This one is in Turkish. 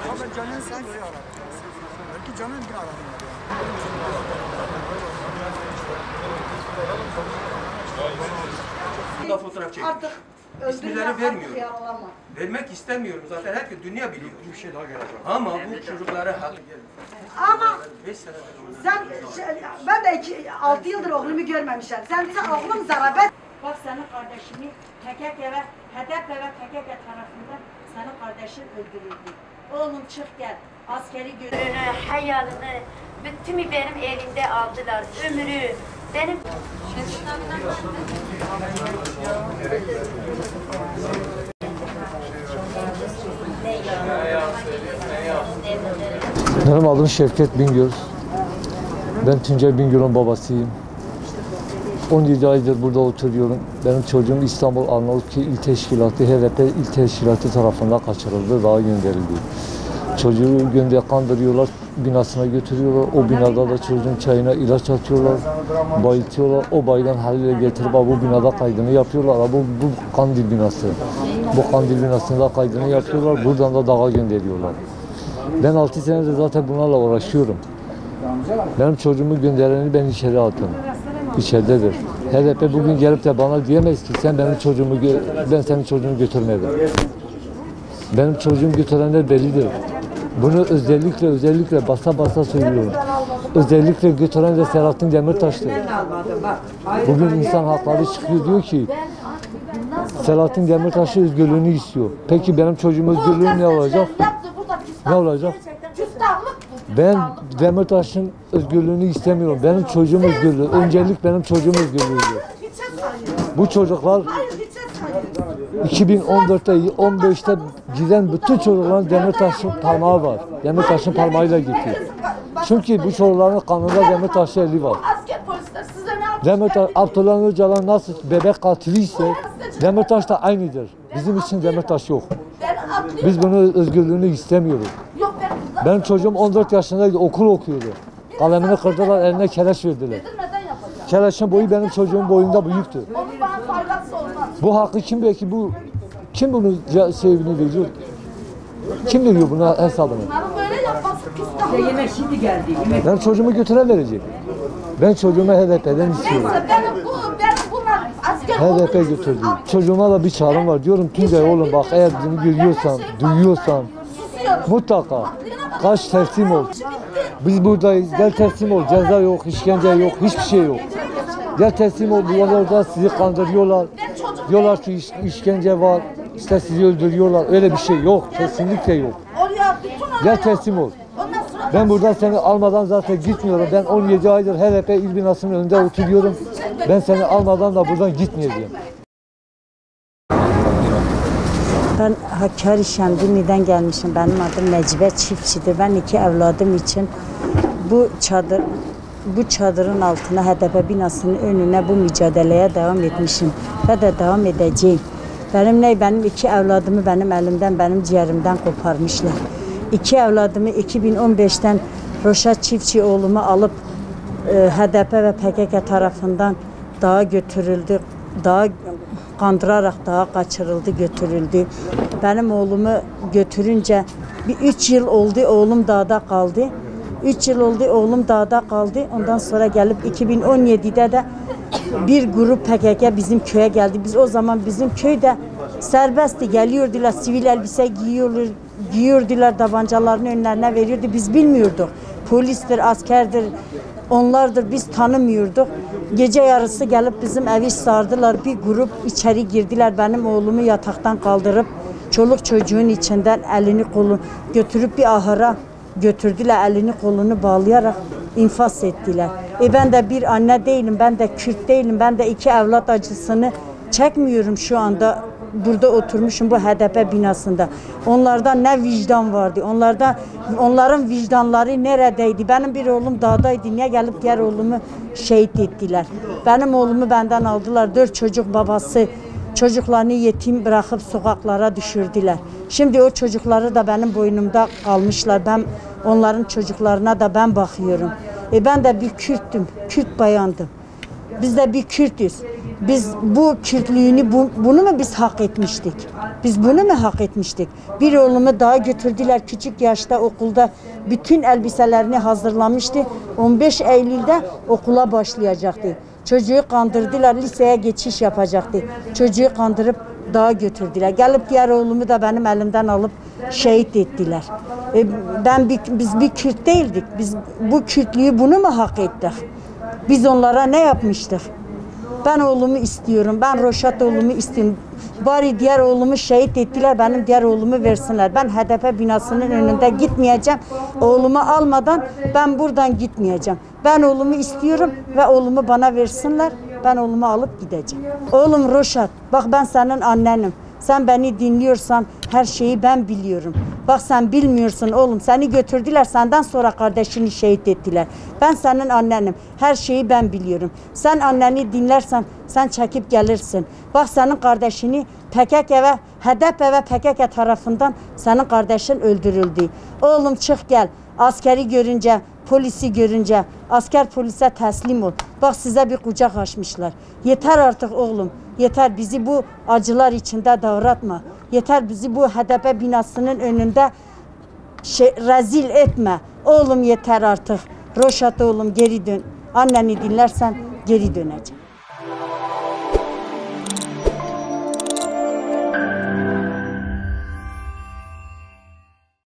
Ben Can'ın sen oraya aradım. Belki Can'ın bir aradım. Burada fotoğraf çekiyor. Artık İsimleri vermiyorum. Vermek istemiyorum zaten. Herkes dünya biliyor. Bir şey daha gelecek. Ama bu çocuklara hak Ama 5 senedir sen, ben de 6 yıldır oğlumu görmemişim. Sen oğlum zarabet. Bak senin kardeşini PKK ve HDP ve PKK tarafından senin kardeşin öldürüldü. Oğlum çık gel. Askeri görevini, hayalini, bütünü benim elimde aldılar. Ömrü, benim... Benim adım Şevket Bingöl. Ben Tuncay Bingöl'ün babasıyım. 17 aydır burada oturuyorum. Benim çocuğum İstanbul Arnavutköy İl Teşkilatı, HDP İl Teşkilatı tarafından kaçırıldı, daha gönderildi. Çocuğu kandırıyorlar, binasına götürüyorlar. O binada da çocuğun çayına ilaç atıyorlar, bayıltıyorlar. O bayılan haliyle getirip bu binada kaydını yapıyorlar. Bu Kandil binası. Bu Kandil binasında kaydını yapıyorlar. Buradan da dağa gönderiyorlar. Ben 6 senedir zaten bunlarla uğraşıyorum. Benim çocuğumu göndereni ben içeri attım. İçeridedir. HDP bugün gelip de bana diyemez ki sen benim çocuğumu, ben senin çocuğunu götürmedim. Benim çocuğum götürenler bellidir. Bunu özellikle basa söylüyorum. Özellikle götüren de Selahattin Demirtaş'tır. Bugün insan hakları çıkıyor diyor ki Selahattin Demirtaş'ın özgürlüğünü istiyor. Peki benim çocuğum özgürlüğü ne olacak? Ne olacak? Ben Demirtaş'ın özgürlüğünü istemiyorum. Benim çocuğum özgürlüğü. Öncelik benim çocuğum özgürlüğüdür. Bu çocuklar 2014'te 15'te giden bütün çocukların Demirtaş'ın parmağı var. Demirtaş'ın parmağıyla gitti. Çünkü bu çocukların kanında Demirtaş'ın eli var. Demirtaş, Abdullah Öcalan nasıl bebek katili ise Demirtaş da aynıdır. Bizim için Demirtaş yok. Biz bunun özgürlüğünü istemiyoruz. Benim çocuğum 14 yaşındaydı, okul okuyordu. Kalemini kırdılar, eline keleş verdiler. Keleşin boyu benim çocuğumun boyunda büyüktü. Bu hakkı kim belki kim bunun sevgini veriyor? Kim veriyor buna hesabını? yemek şimdi geldi. Ben çocuğumu götüren verecek. Ben çocuğumu HDP'den istiyorum. HDP götürdü. Çocuğuma da bir çağrım var. Diyorum Tuncay oğlum bak eğer bunu görüyorsan, duyuyorsan mutlaka kaç teslim ol. Biz buradayız. Gel teslim ol. Ceza yok, işkence yok, hiçbir şey yok. Gel teslim ol. Bu orada sizi kandırıyorlar. Diyorlar ki işkence var. İşte sizi öldürüyorlar. Öyle bir şey yok. Kesinlikle yok. Gel teslim ol. Ben buradan seni almadan zaten gitmiyorum. Ben 17 aydır HDP il binasının önünde oturuyorum. Ben seni almadan da buradan gitmeyeceğim. Ben Hakkari Şemdinli'den gelmişim. Benim adım Necibe Çiftçi'dir. Ben 2 evladım için bu çadırın altına HDP binasının önüne bu mücadeleye devam etmişim ve de devam edeceğim. Benim 2 evladımı benim elimden, benim ciğerimden koparmışlar. 2 evladımı 2015'ten Roşa Çiftçi oğlumu alıp HDP ve PKK tarafından dağa götürüldü. Dağa kandırarak dağa kaçırıldı, götürüldü. Benim oğlumu götürünce 3 yıl oldu oğlum dağda kaldı. 3 yıl oldu oğlum dağda kaldı. Ondan sonra gelip 2017'de de bir grup PKK bizim köye geldi. Biz o zaman bizim köyde serbestti. Geliyordular, sivil elbise giyiyordular, tabancalarını önlerine veriyordu. Biz bilmiyorduk. Polistir, askerdir, onlardır, biz tanımıyorduk. Gece yarısı gelip bizim evi sardılar. Bir grup içeri girdiler. Benim oğlumu yataktan kaldırıp çoluk çocuğun içinden elini kolunu götürüp bir ahıra götürdüler. Elini kolunu bağlayarak infaz ettiler. Ben de bir anne değilim, ben de Kürt değilim. Ben de 2 evlat acısını çekmiyorum şu anda. Burada oturmuşum bu HDP binasında. Onlarda ne vicdan vardı? Onların vicdanları neredeydi? Benim bir oğlum dağdaydı. Niye gelip diğer oğlumu şehit ettiler? Benim oğlumu benden aldılar. 4 çocuk babası çocuklarını yetim bırakıp sokaklara düşürdüler. Şimdi o çocukları da benim boynumda kalmışlar. Ben onların çocuklarına da ben bakıyorum. Ben de bir Kürttüm. Kürt bayandım. Biz de bir Kürtüz. Biz bu Kürtlüğünü, bunu mu biz hak etmiştik? Biz bunu mu hak etmiştik? Bir oğlumu daha götürdüler küçük yaşta okulda bütün elbiselerini hazırlamıştı. 15 Eylül'de okula başlayacaktı. Çocuğu kandırdılar, liseye geçiş yapacaktı. Çocuğu kandırıp dağa götürdüler. Gelip diğer oğlumu da benim elimden alıp şehit ettiler. Biz bir Kürt değildik. Biz bu Kürtlüğü bunu mu hak ettik? Biz onlara ne yapmıştık? Ben oğlumu istiyorum. Ben Roşat oğlumu istiyorum. Bari diğer oğlumu şehit ettiler. Benim diğer oğlumu versinler. Ben HDP binasının önünde gitmeyeceğim. Oğlumu almadan ben buradan gitmeyeceğim. Ben oğlumu istiyorum ve oğlumu bana versinler. Ben oğlumu alıp gideceğim. Oğlum Roşat, bak ben senin annenim. Sen beni dinliyorsan her şeyi ben biliyorum. Bak sen bilmiyorsun oğlum. Seni götürdüler, senden sonra kardeşini şehit ettiler. Ben senin annenim. Her şeyi ben biliyorum. Sen anneni dinlersen sen çekip gelirsin. Bak senin kardeşini PKK ve HDP ve PKK tarafından senin kardeşin öldürüldü. Oğlum çık gel. Askeri görünce, polisi görünce, asker polise teslim ol. Bak size bir kucak açmışlar. Yeter artık oğlum. Yeter, bizi bu acılar içinde davratma. Yeter, bizi bu HDP binasının önünde rezil etme. Oğlum yeter artık. Roşat oğlum geri dön. Anneni dinlersen geri döneceğim.